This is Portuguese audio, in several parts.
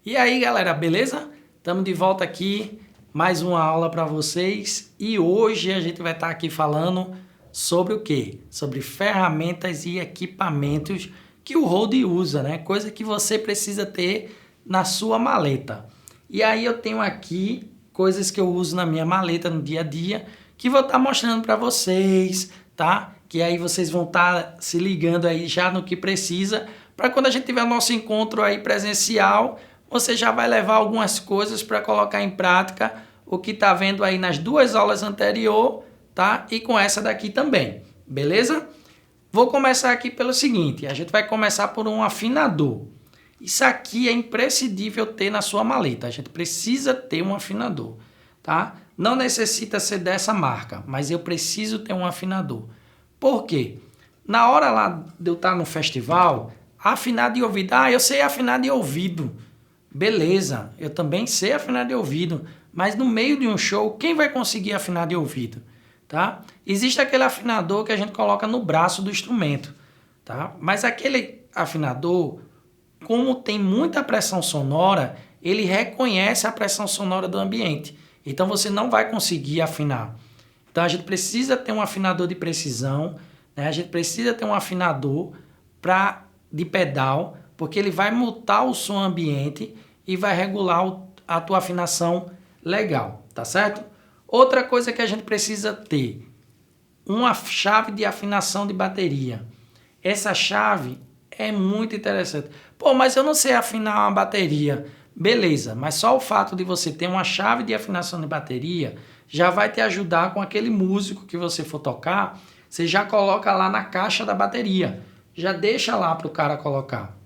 E aí, galera, beleza? Estamos de volta aqui, mais uma aula para vocês. E hoje a gente vai estar aqui falando sobre o quê? Sobre ferramentas e equipamentos que o Rode usa, né? Coisa que você precisa ter na sua maleta. E aí eu tenho aqui coisas que eu uso na minha maleta no dia a dia, que vou estar mostrando para vocês, tá? Que aí vocês vão estar se ligando aí já no que precisa, para quando a gente tiver o nosso encontro aí presencial, você já vai levar algumas coisas para colocar em prática o que está vendo aí nas duas aulas anteriores, tá? E com essa daqui também, beleza? Vou começar aqui pelo seguinte, a gente vai começar por um afinador. Isso aqui é imprescindível ter na sua maleta, a gente precisa ter um afinador, tá? Não necessita ser dessa marca, mas eu preciso ter um afinador. Por quê? Na hora lá de eu estar no festival, afinar de ouvido, eu sei afinar de ouvido. Beleza, eu também sei afinar de ouvido, mas no meio de um show, quem vai conseguir afinar de ouvido? Tá? Existe aquele afinador que a gente coloca no braço do instrumento, tá? Mas aquele afinador, como tem muita pressão sonora, ele reconhece a pressão sonora do ambiente. Então você não vai conseguir afinar. Então a gente precisa ter um afinador de precisão, né? A gente precisa ter um afinador de pedal, porque ele vai mutar o som ambiente e vai regular a tua afinação legal, tá certo? Outra coisa que a gente precisa ter, uma chave de afinação de bateria. Essa chave é muito interessante. Pô, mas eu não sei afinar uma bateria. Beleza, mas só o fato de você ter uma chave de afinação de bateria já vai te ajudar com aquele músico que você for tocar, você já coloca lá na caixa da bateria. Já deixa lá para o cara colocar,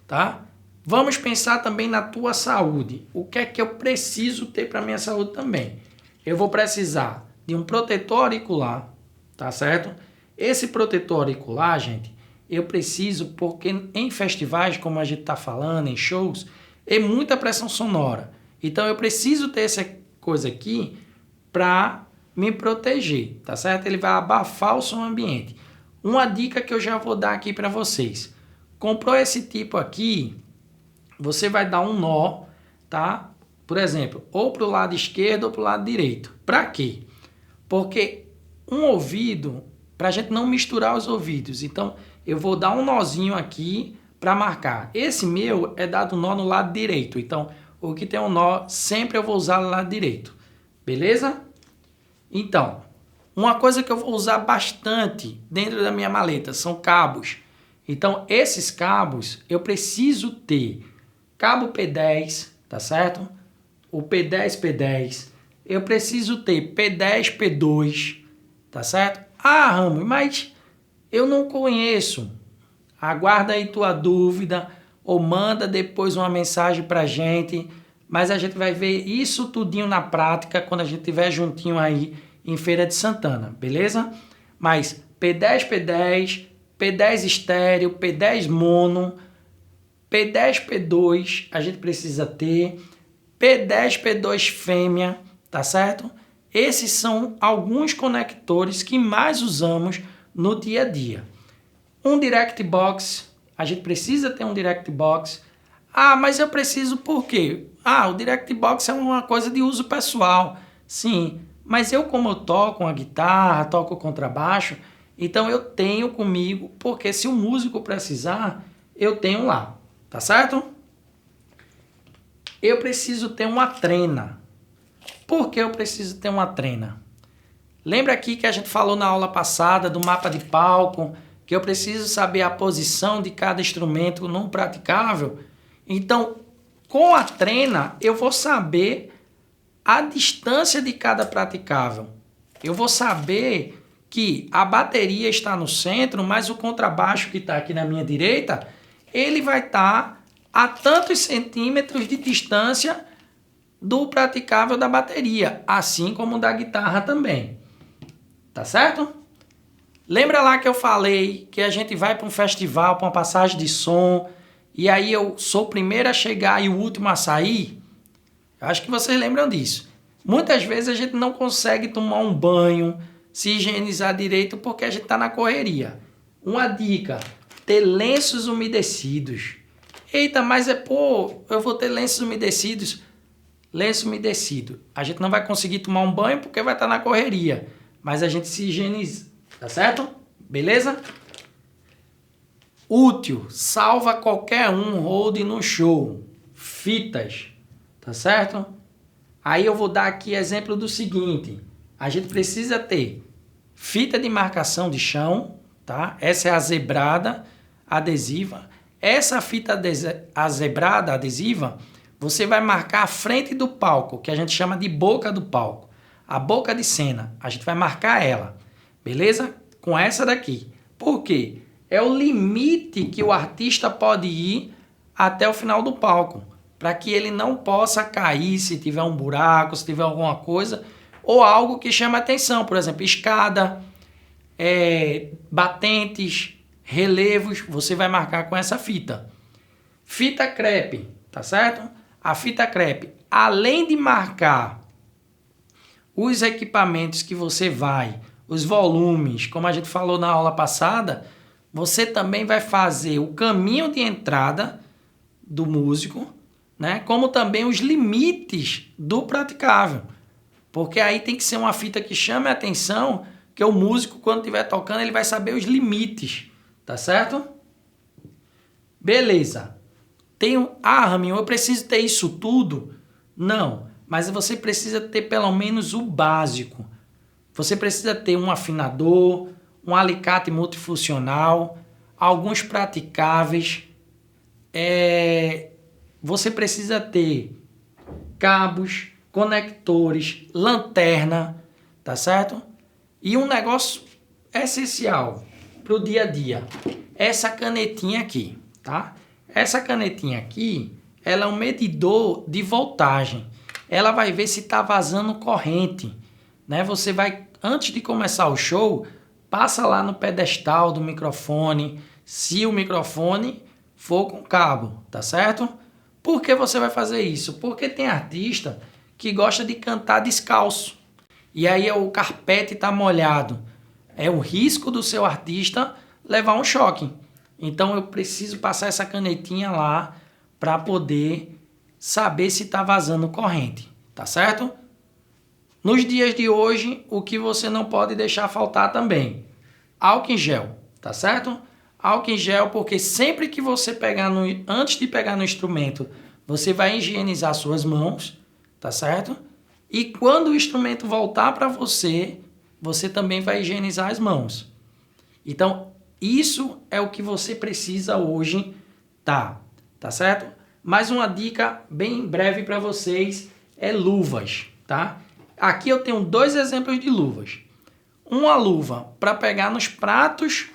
tá? Vamos pensar também na tua saúde. O que é que eu preciso ter para minha saúde também? Eu vou precisar de um protetor auricular, tá certo? Esse protetor auricular, gente, eu preciso porque em festivais, como a gente está falando, em shows, é muita pressão sonora. Então eu preciso ter essa coisa aqui para me proteger, tá certo? Ele vai abafar o som ambiente. Uma dica que eu já vou dar aqui para vocês. Comprou esse tipo aqui, você vai dar um nó, tá? Por exemplo, ou para o lado esquerdo ou para o lado direito. Para quê? Porque um ouvido, para a gente não misturar os ouvidos. Então, eu vou dar um nozinho aqui para marcar. Esse meu é dado nó no lado direito. Então, o que tem um nó, sempre eu vou usar no lado direito. Beleza? Então, uma coisa que eu vou usar bastante dentro da minha maleta são cabos. Então, esses cabos, eu preciso ter cabo P10, tá certo? O P10, eu preciso ter P10, P2, tá certo? Ah, Ramos, mas eu não conheço. Aguarda aí tua dúvida ou manda depois uma mensagem pra gente, mas a gente vai ver isso tudinho na prática quando a gente estiver juntinho aí em Feira de Santana, beleza? Mas P10, P10, P10 estéreo, P10 mono, P10, P2 a gente precisa ter, P10, P2 fêmea, tá certo? Esses são alguns conectores que mais usamos no dia a dia. Um direct box, a gente precisa ter um direct box. Ah, mas eu preciso por quê? Ah, o direct box é uma coisa de uso pessoal. Sim, mas eu como eu toco uma guitarra, toco contrabaixo, então eu tenho comigo, porque se o músico precisar, eu tenho lá, tá certo? Eu preciso ter uma trena. Por que eu preciso ter uma trena? Lembra aqui que a gente falou na aula passada do mapa de palco, que eu preciso saber a posição de cada instrumento num praticável? Então, com a trena, eu vou saber a distância de cada praticável. Eu vou saber que a bateria está no centro, mas o contrabaixo que está aqui na minha direita, ele vai estar a tantos centímetros de distância do praticável da bateria, assim como da guitarra também. Tá certo? Lembra lá que eu falei que a gente vai para um festival, para uma passagem de som, e aí eu sou o primeiro a chegar e o último a sair? Eu acho que vocês lembram disso. Muitas vezes a gente não consegue tomar um banho, se higienizar direito porque a gente está na correria. Uma dica, ter lenços umedecidos. Eita, mas eu vou ter lenços umedecidos. Lenço umedecido. A gente não vai conseguir tomar um banho porque vai estar na correria. Mas a gente se higieniza, tá certo? Beleza? Útil. Salva qualquer um, hold no show. Fitas, tá certo? Aí eu vou dar aqui exemplo do seguinte. A gente precisa ter fita de marcação de chão, tá? Essa é a zebrada adesiva. Essa fita azebrada adesiva, você vai marcar a frente do palco, que a gente chama de boca do palco. A boca de cena, a gente vai marcar ela, beleza? Com essa daqui. Por quê? É o limite que o artista pode ir até o final do palco, para que ele não possa cair se tiver um buraco, se tiver alguma coisa, ou algo que chama atenção, por exemplo, escada, batentes, relevos, você vai marcar com essa fita. Fita crepe, tá certo? A fita crepe, além de marcar os equipamentos que você vai, os volumes, como a gente falou na aula passada, você também vai fazer o caminho de entrada do músico, né? Como também os limites do praticável. Porque aí tem que ser uma fita que chame a atenção, que o músico, quando estiver tocando, ele vai saber os limites, tá certo? Beleza. Raminho, eu preciso ter isso tudo? Não, mas você precisa ter pelo menos o básico. Você precisa ter um afinador, um alicate multifuncional, alguns praticáveis. Você precisa ter cabos, conectores, lanterna, tá certo? E um negócio essencial para o dia a dia, essa canetinha aqui, tá? Essa canetinha aqui, ela é um medidor de voltagem. Ela vai ver se está vazando corrente, né? Você vai, antes de começar o show, passa lá no pedestal do microfone, se o microfone for com cabo, tá certo? Por que você vai fazer isso? Porque tem artista que gosta de cantar descalço. E aí o carpete está molhado. É o risco do seu artista levar um choque. Então eu preciso passar essa canetinha lá para poder saber se está vazando corrente, tá certo? Nos dias de hoje, o que você não pode deixar faltar também? Álcool em gel, tá certo? Álcool em gel, porque sempre que você antes de pegar no instrumento, você vai higienizar suas mãos, tá certo? E quando o instrumento voltar para você, você também vai higienizar as mãos. Então, isso é o que você precisa hoje, tá certo? Mais uma dica bem breve para vocês é luvas, tá? Aqui eu tenho 2 exemplos de luvas. Uma luva para pegar nos pratos,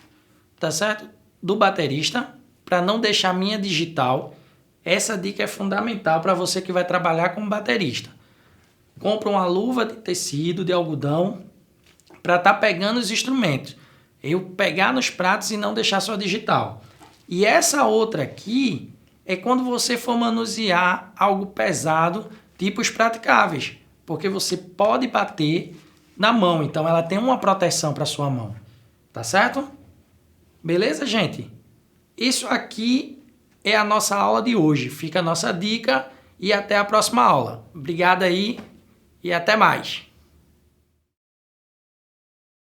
tá certo? Do baterista, para não deixar minha digital. Essa dica é fundamental para você que vai trabalhar como baterista. Compra uma luva de tecido, de algodão, para estar pegando os instrumentos. Eu pegar nos pratos e não deixar só digital. E essa outra aqui é quando você for manusear algo pesado, tipo os praticáveis, porque você pode bater na mão, então ela tem uma proteção para sua mão, tá certo? Beleza, gente? Isso aqui é a nossa aula de hoje. Fica a nossa dica e até a próxima aula. Obrigado aí e até mais.